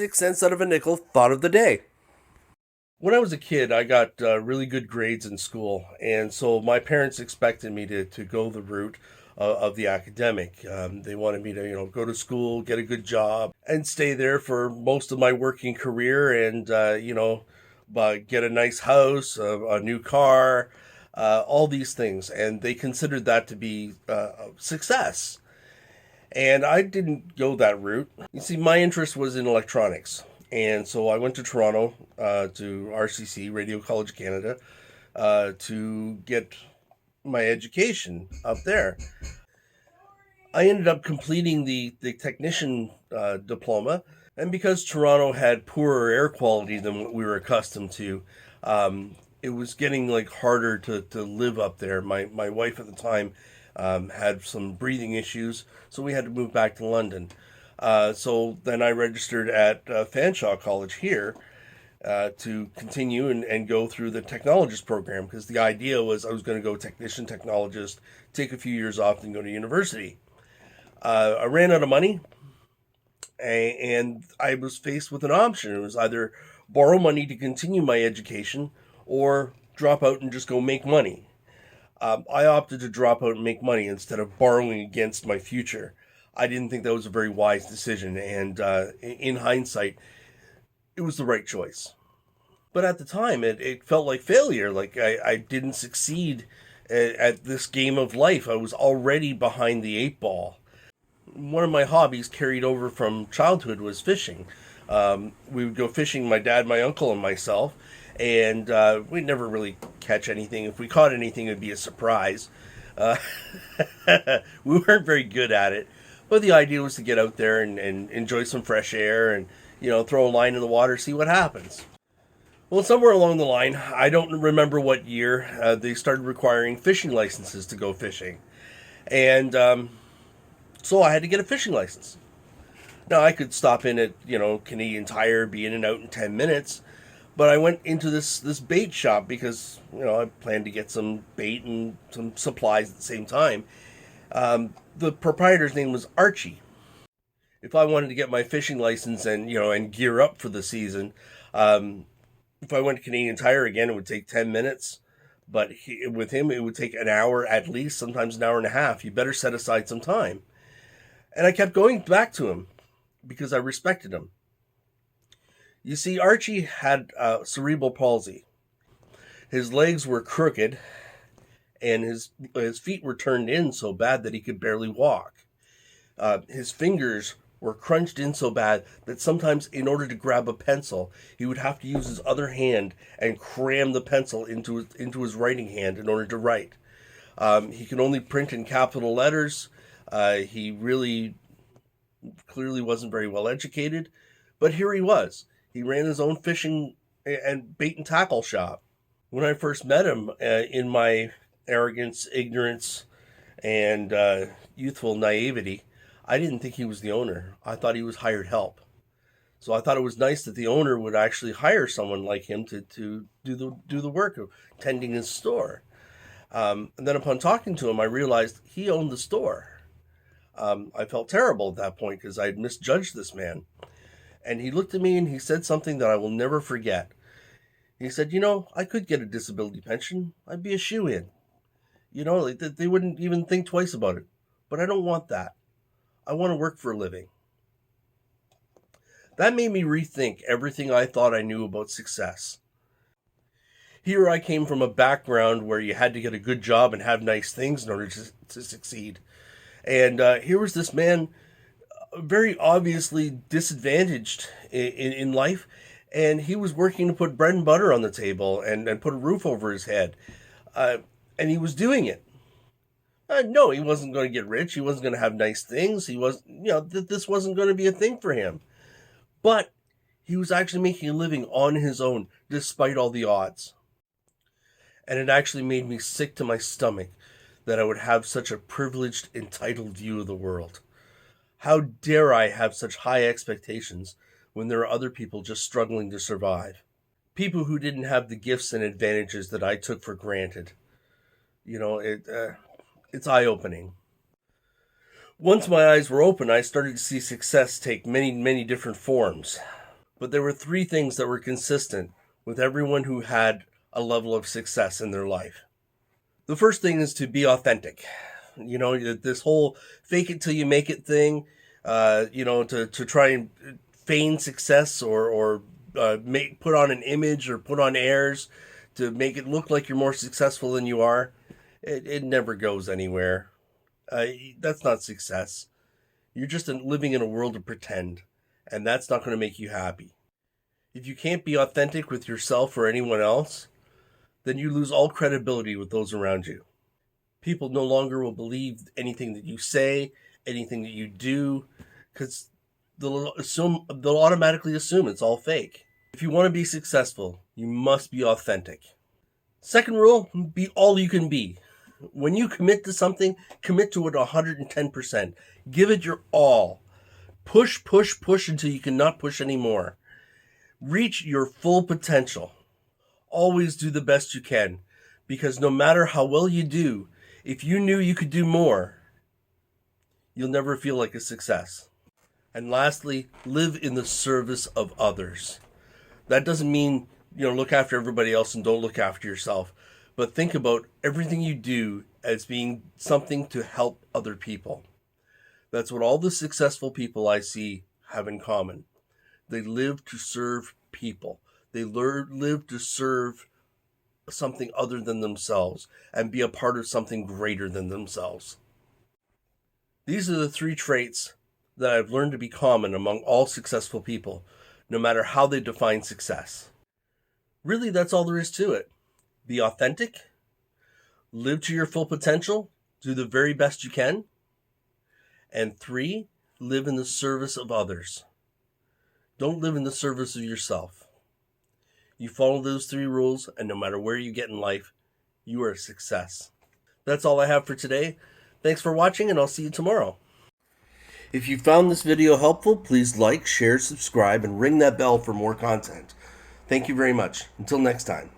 6 cents out of a nickel thought of the day. When I was a kid, I got really good grades in school, and so my parents expected me to go the route of the academic. They wanted me to, go to school, get a good job, and stay there for most of my working career, and get a nice house, a new car, all these things, and they considered that to be success. And I didn't go that route. You see, my interest was in electronics. And so I went to Toronto, to RCC, Radio College Canada, to get my education up there. I ended up completing the technician diploma. And because Toronto had poorer air quality than what we were accustomed to, it was getting like harder to live up there. My wife at the time had some breathing issues, so we had to move back to London. So then I registered at Fanshawe College here to continue and go through the technologist program, because the idea was I was going to go technician, technologist, take a few years off, and go to university. I ran out of money, and I was faced with an option. It was either borrow money to continue my education or drop out and just go make money. I opted to drop out and make money instead of borrowing against my future. I didn't think that was a very wise decision, and in hindsight, it was the right choice. But at the time, it felt like failure, like I didn't succeed at this game of life. I was already behind the eight ball. One of my hobbies carried over from childhood was fishing. We would go fishing, my dad, my uncle, and myself, and we'd never really catch anything. If we caught anything, it would be a surprise. Uh, we weren't very good at it, but the idea was to get out there and enjoy some fresh air and, throw a line in the water, see what happens. Well, somewhere along the line, I don't remember what year, they started requiring fishing licenses to go fishing. And so I had to get a fishing license. Now, I could stop in at, Canadian Tire, be in and out in 10 minutes, but I went into this bait shop because, I planned to get some bait and some supplies at the same time. The proprietor's name was Archie. If I wanted to get my fishing license and gear up for the season, if I went to Canadian Tire again, it would take 10 minutes. But with him, it would take an hour at least, sometimes an hour and a half. You better set aside some time. And I kept going back to him because I respected him. You see, Archie had cerebral palsy. His legs were crooked, and his feet were turned in so bad that he could barely walk. His fingers were crunched in so bad that sometimes, in order to grab a pencil, he would have to use his other hand and cram the pencil into his writing hand in order to write. He could only print in capital letters. He really clearly wasn't very well educated, but here he was. He ran his own fishing and bait and tackle shop. When I first met him, in my arrogance, ignorance, and youthful naivety, I didn't think he was the owner. I thought he was hired help. So I thought it was nice that the owner would actually hire someone like him to do the work of tending his store. And then upon talking to him, I realized he owned the store. I felt terrible at that point because I had misjudged this man. And he looked at me and he said something that I will never forget. He said, I could get a disability pension. I'd be a shoo-in. Like they wouldn't even think twice about it. But I don't want that. I want to work for a living. That made me rethink everything I thought I knew about success. Here I came from a background where you had to get a good job and have nice things in order to succeed. And here was this man very obviously disadvantaged in life, and he was working to put bread and butter on the table and put a roof over his head. And he was doing it. No, he wasn't going to get rich. He wasn't going to have nice things. He was, this wasn't going to be a thing for him. But he was actually making a living on his own, despite all the odds. And it actually made me sick to my stomach that I would have such a privileged, entitled view of the world. How dare I have such high expectations when there are other people just struggling to survive? People who didn't have the gifts and advantages that I took for granted. It's eye-opening. Once my eyes were open, I started to see success take many, many different forms. But there were three things that were consistent with everyone who had a level of success in their life. The first thing is to be authentic. You know, this whole fake it till you make it thing, to try and feign success or put on an image or put on airs to make it look like you're more successful than you are. It never goes anywhere. That's not success. You're just living in a world of pretend, and that's not going to make you happy. If you can't be authentic with yourself or anyone else, then you lose all credibility with those around you. People no longer will believe anything that you say, anything that you do, because they'll automatically assume it's all fake. If you want to be successful, you must be authentic. Second rule, be all you can be. When you commit to something, commit to it 110%. Give it your all. Push, push, push until you cannot push anymore. Reach your full potential. Always do the best you can, because no matter how well you do, if you knew you could do more, you'll never feel like a success. And lastly, live in the service of others. That doesn't mean, look after everybody else and don't look after yourself. But think about everything you do as being something to help other people. That's what all the successful people I see have in common. They live to serve people. They live to serve something other than themselves and be a part of something greater than themselves. These are the three traits that I've learned to be common among all successful people, no matter how they define success. Really, that's all there is to it. Be authentic, live to your full potential, do the very best you can, and 3, live in the service of others. Don't live in the service of yourself. You follow those 3 rules, and no matter where you get in life, you are a success. That's all I have for today. Thanks for watching, and I'll see you tomorrow. If you found this video helpful, please like, share, subscribe, and ring that bell for more content. Thank you very much. Until next time.